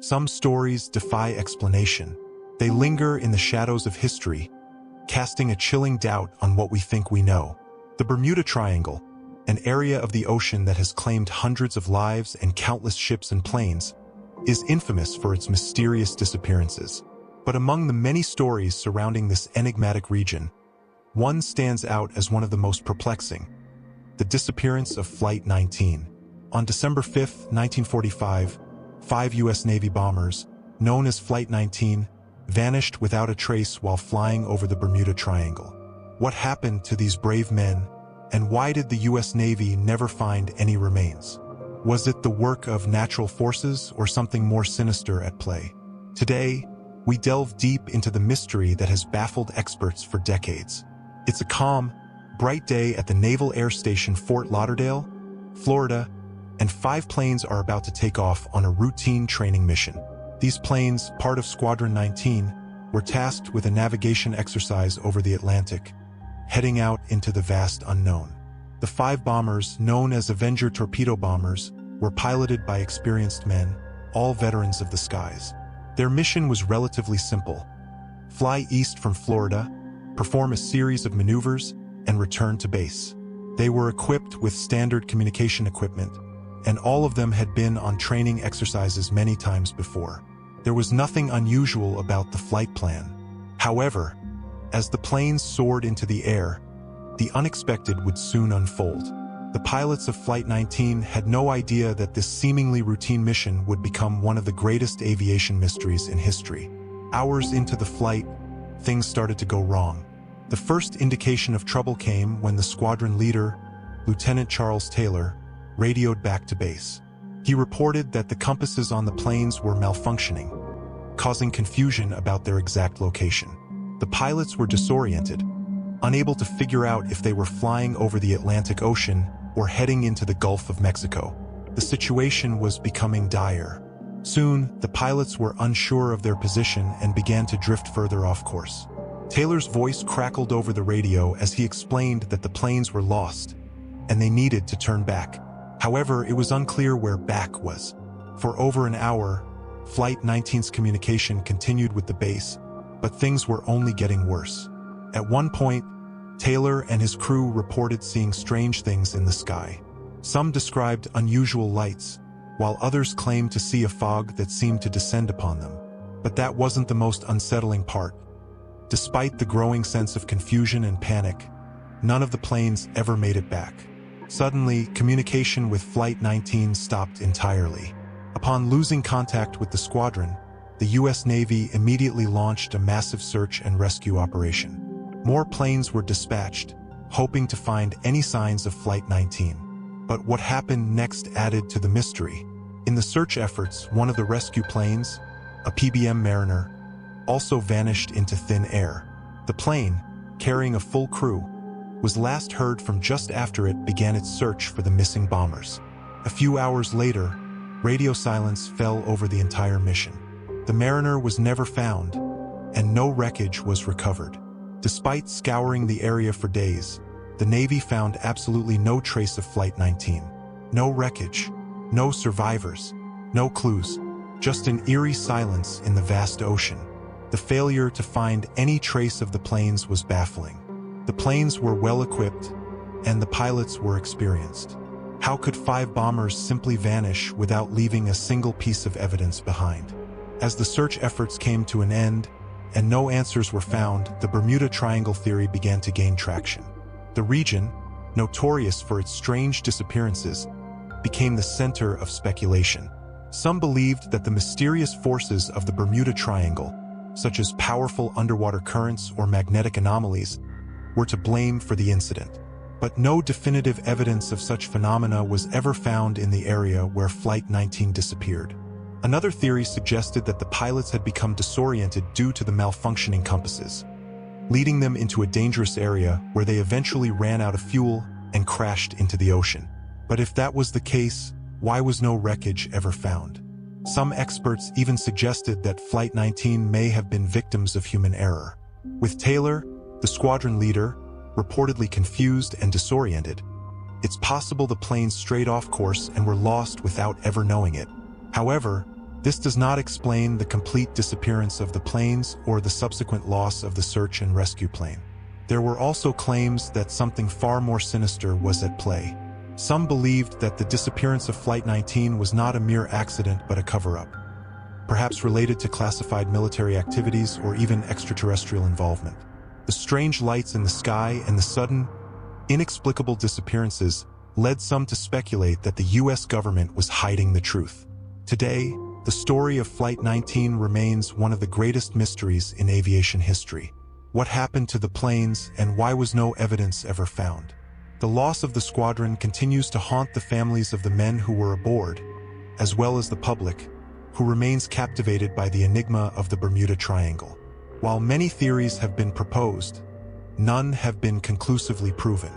Some stories defy explanation. They linger in the shadows of history, casting a chilling doubt on what we think we know. The Bermuda Triangle, an area of the ocean that has claimed hundreds of lives and countless ships and planes, is infamous for its mysterious disappearances. But among the many stories surrounding this enigmatic region, one stands out as one of the most perplexing: the disappearance of Flight 19. On December 5, 1945, 5 U.S. Navy bombers, known as Flight 19, vanished without a trace while flying over the Bermuda Triangle. What happened to these brave men, and why did the U.S. Navy never find any remains? Was it the work of natural forces or something more sinister at play? Today, we delve deep into the mystery that has baffled experts for decades. It's a calm, bright day at the Naval Air Station Fort Lauderdale, Florida, and 5 planes are about to take off on a routine training mission. These planes, part of Squadron 19, were tasked with a navigation exercise over the Atlantic, heading out into the vast unknown. The 5 bombers, known as Avenger torpedo bombers, were piloted by experienced men, all veterans of the skies. Their mission was relatively simple: fly east from Florida, perform a series of maneuvers, and return to base. They were equipped with standard communication equipment, and all of them had been on training exercises many times before. There was nothing unusual about the flight plan. However, as the planes soared into the air, the unexpected would soon unfold. The pilots of Flight 19 had no idea that this seemingly routine mission would become one of the greatest aviation mysteries in history. Hours into the flight, things started to go wrong. The first indication of trouble came when the squadron leader, Lieutenant Charles Taylor, radioed back to base. He reported that the compasses on the planes were malfunctioning, causing confusion about their exact location. The pilots were disoriented, unable to figure out if they were flying over the Atlantic Ocean or heading into the Gulf of Mexico. The situation was becoming dire. Soon, the pilots were unsure of their position and began to drift further off course. Taylor's voice crackled over the radio as he explained that the planes were lost, and they needed to turn back. However, it was unclear where back was. For over an hour, Flight 19's communication continued with the base, but things were only getting worse. At one point, Taylor and his crew reported seeing strange things in the sky. Some described unusual lights, while others claimed to see a fog that seemed to descend upon them. But that wasn't the most unsettling part. Despite the growing sense of confusion and panic, none of the planes ever made it back. Suddenly, communication with Flight 19 stopped entirely. Upon losing contact with the squadron, the U.S. Navy immediately launched a massive search and rescue operation. More planes were dispatched, hoping to find any signs of Flight 19. But what happened next added to the mystery. In the search efforts, one of the rescue planes, a PBM Mariner, also vanished into thin air. The plane, carrying a full crew, was last heard from just after it began its search for the missing bombers. A few hours later, radio silence fell over the entire mission. The Mariner was never found, and no wreckage was recovered. Despite scouring the area for days, the Navy found absolutely no trace of Flight 19. No wreckage, no survivors, no clues, just an eerie silence in the vast ocean. The failure to find any trace of the planes was baffling. The planes were well-equipped, and the pilots were experienced. How could 5 bombers simply vanish without leaving a single piece of evidence behind? As the search efforts came to an end, and no answers were found, the Bermuda Triangle theory began to gain traction. The region, notorious for its strange disappearances, became the center of speculation. Some believed that the mysterious forces of the Bermuda Triangle, such as powerful underwater currents or magnetic anomalies, were to blame for the incident. But no definitive evidence of such phenomena was ever found in the area where Flight 19 disappeared. Another theory suggested that the pilots had become disoriented due to the malfunctioning compasses, leading them into a dangerous area where they eventually ran out of fuel and crashed into the ocean. But if that was the case, why was no wreckage ever found? Some experts even suggested that Flight 19 may have been victims of human error. With Taylor, the squadron leader, reportedly confused and disoriented, it's possible the planes strayed off course and were lost without ever knowing it. However, This does not explain the complete disappearance of the planes or the subsequent loss of the search and rescue plane. There were also claims that something far more sinister was at play. Some believed that the disappearance of Flight 19 was not a mere accident but a cover-up, perhaps related to classified military activities or even extraterrestrial involvement. The strange lights in the sky and the sudden, inexplicable disappearances led some to speculate that the US government was hiding the truth. Today, the story of Flight 19 remains one of the greatest mysteries in aviation history. What happened to the planes and why was no evidence ever found? The loss of the squadron continues to haunt the families of the men who were aboard, as well as the public, who remains captivated by the enigma of the Bermuda Triangle. While many theories have been proposed, none have been conclusively proven.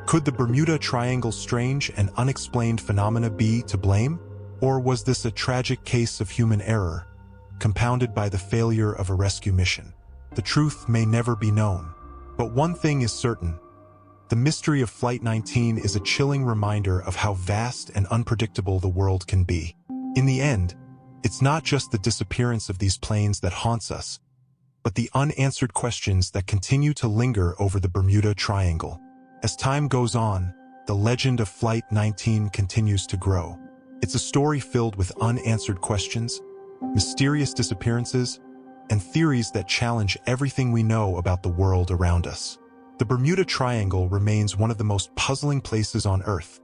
Could the Bermuda Triangle's strange and unexplained phenomena be to blame? Or was this a tragic case of human error, compounded by the failure of a rescue mission? The truth may never be known. But one thing is certain: the mystery of Flight 19 is a chilling reminder of how vast and unpredictable the world can be. In the end, it's not just the disappearance of these planes that haunts us, but the unanswered questions that continue to linger over the Bermuda Triangle. As time goes on, the legend of Flight 19 continues to grow. It's a story filled with unanswered questions, mysterious disappearances, and theories that challenge everything we know about the world around us. The Bermuda Triangle remains one of the most puzzling places on Earth,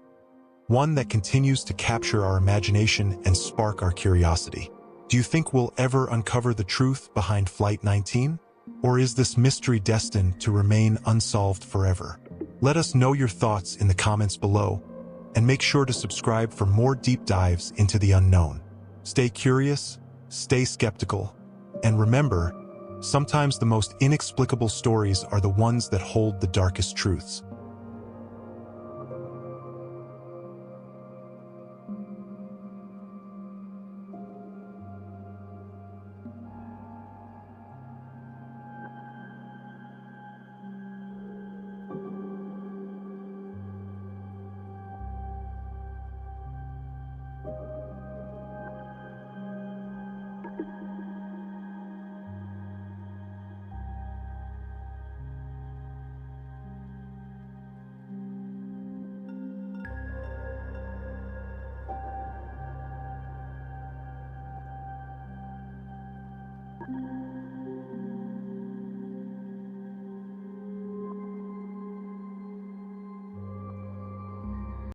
one that continues to capture our imagination and spark our curiosity. Do you think we'll ever uncover the truth behind Flight 19? Or is this mystery destined to remain unsolved forever? Let us know your thoughts in the comments below, and make sure to subscribe for more deep dives into the unknown. Stay curious, stay skeptical, and remember, sometimes the most inexplicable stories are the ones that hold the darkest truths.